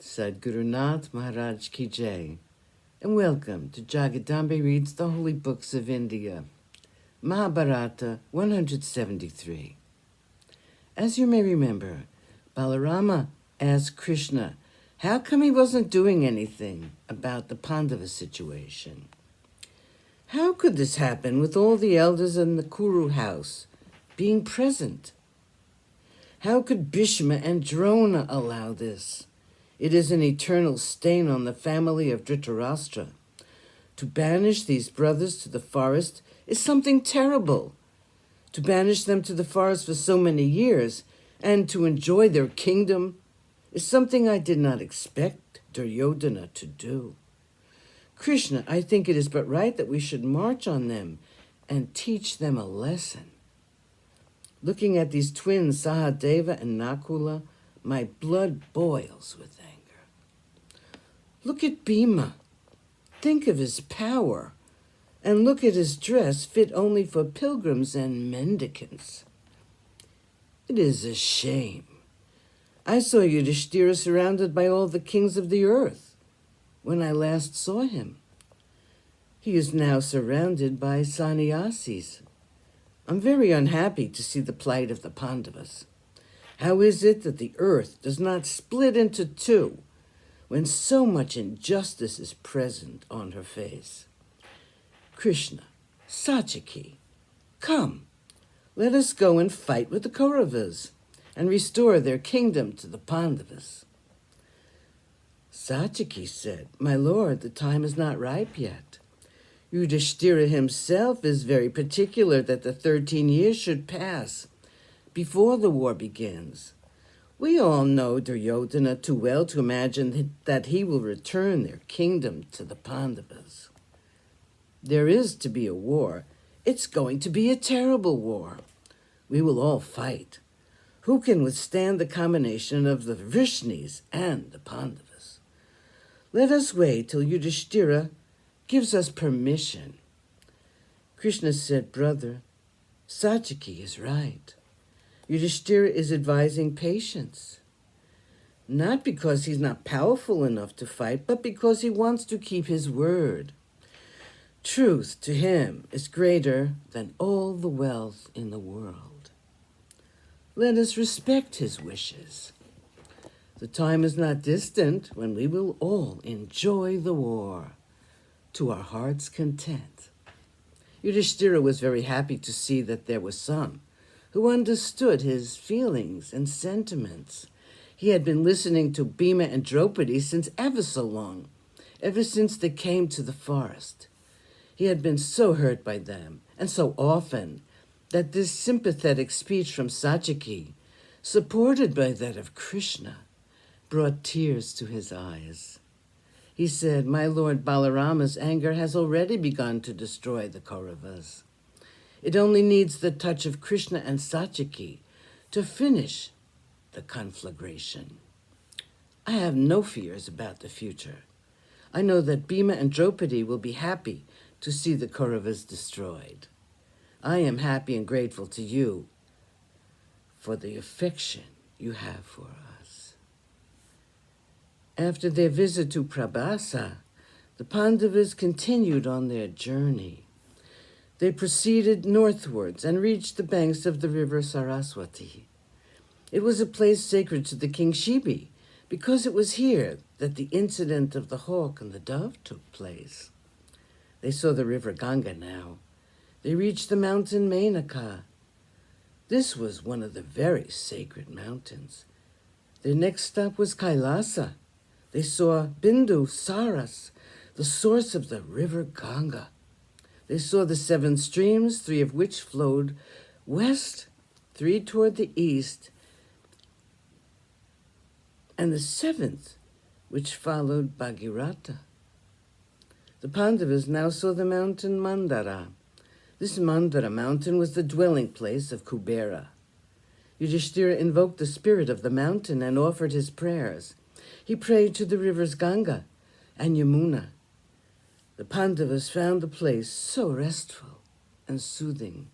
Sadhguru Nath Maharaj Ki Jai, and welcome to Jagadambe Reads the Holy Books of India, Mahabharata 173. As you may remember, Balarama asked Krishna how come he wasn't doing anything about the Pandava situation. How could this happen with all the elders in the Kuru house being present? How could Bhishma and Drona allow this? It is an eternal stain on the family of Dhritarashtra. To banish these brothers to the forest is something terrible. To banish them to the forest for so many years and to enjoy their kingdom is something I did not expect Duryodhana to do. Krishna, I think it is but right that we should march on them and teach them a lesson. Looking at these twins, Sahadeva and Nakula, my blood boils with anger. Look at Bhima. Think of his power. And look at his dress fit only for pilgrims and mendicants. It is a shame. I saw Yudhishthira surrounded by all the kings of the earth when I last saw him. He is now surrounded by sannyasis. I'm very unhappy to see the plight of the Pandavas. How is it that the earth does not split into two when so much injustice is present on her face? Krishna, Satyaki, come, let us go and fight with the Kauravas and restore their kingdom to the Pandavas. Satyaki said, my lord, the time is not ripe yet. Yudhishthira himself is very particular that the 13 years should pass before the war begins. We all know Duryodhana too well to imagine that he will return their kingdom to the Pandavas. There is to be a war. It's going to be a terrible war. We will all fight. Who can withstand the combination of the Vrishnis and the Pandavas? Let us wait till Yudhishthira gives us permission. Krishna said, brother, Satyaki is right. Yudhishthira is advising patience, not because he's not powerful enough to fight, but because he wants to keep his word. Truth to him is greater than all the wealth in the world. Let us respect his wishes. The time is not distant when we will all enjoy the war to our heart's content. Yudhishthira was very happy to see that there were some who understood his feelings and sentiments. He had been listening to Bhima and Draupadi since ever so long, ever since they came to the forest. He had been so hurt by them, and so often, that this sympathetic speech from Satyaki, supported by that of Krishna, brought tears to his eyes. He said, my lord Balarama's anger has already begun to destroy the Kauravas. It only needs the touch of Krishna and Satyaki to finish the conflagration. I have no fears about the future. I know that Bhima and Draupadi will be happy to see the Kauravas destroyed. I am happy and grateful to you for the affection you have for us. After their visit to Prabhasa, the Pandavas continued on their journey. They proceeded northwards and reached the banks of the river Saraswati. It was a place sacred to the king Shibi, because it was here that the incident of the hawk and the dove took place. They saw the river Ganga now. They reached the mountain Menaka. This was one of the very sacred mountains. Their next stop was Kailasa. They saw Bindu Saras, the source of the river Ganga. They saw the 7 streams, 3 of which flowed west, 3 toward the east, and the 7th, which followed Bhagirata. The Pandavas now saw the mountain Mandara. This Mandara mountain was the dwelling place of Kubera. Yudhishthira invoked the spirit of the mountain and offered his prayers. He prayed to the rivers Ganga and Yamuna. The Pandavas found the place so restful and soothing.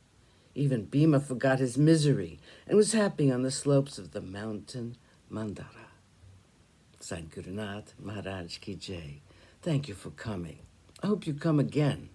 Even Bhima forgot his misery and was happy on the slopes of the mountain Mandara. Sadhgurunath Maharaj Ki Jai. Thank you for coming. I hope you come again.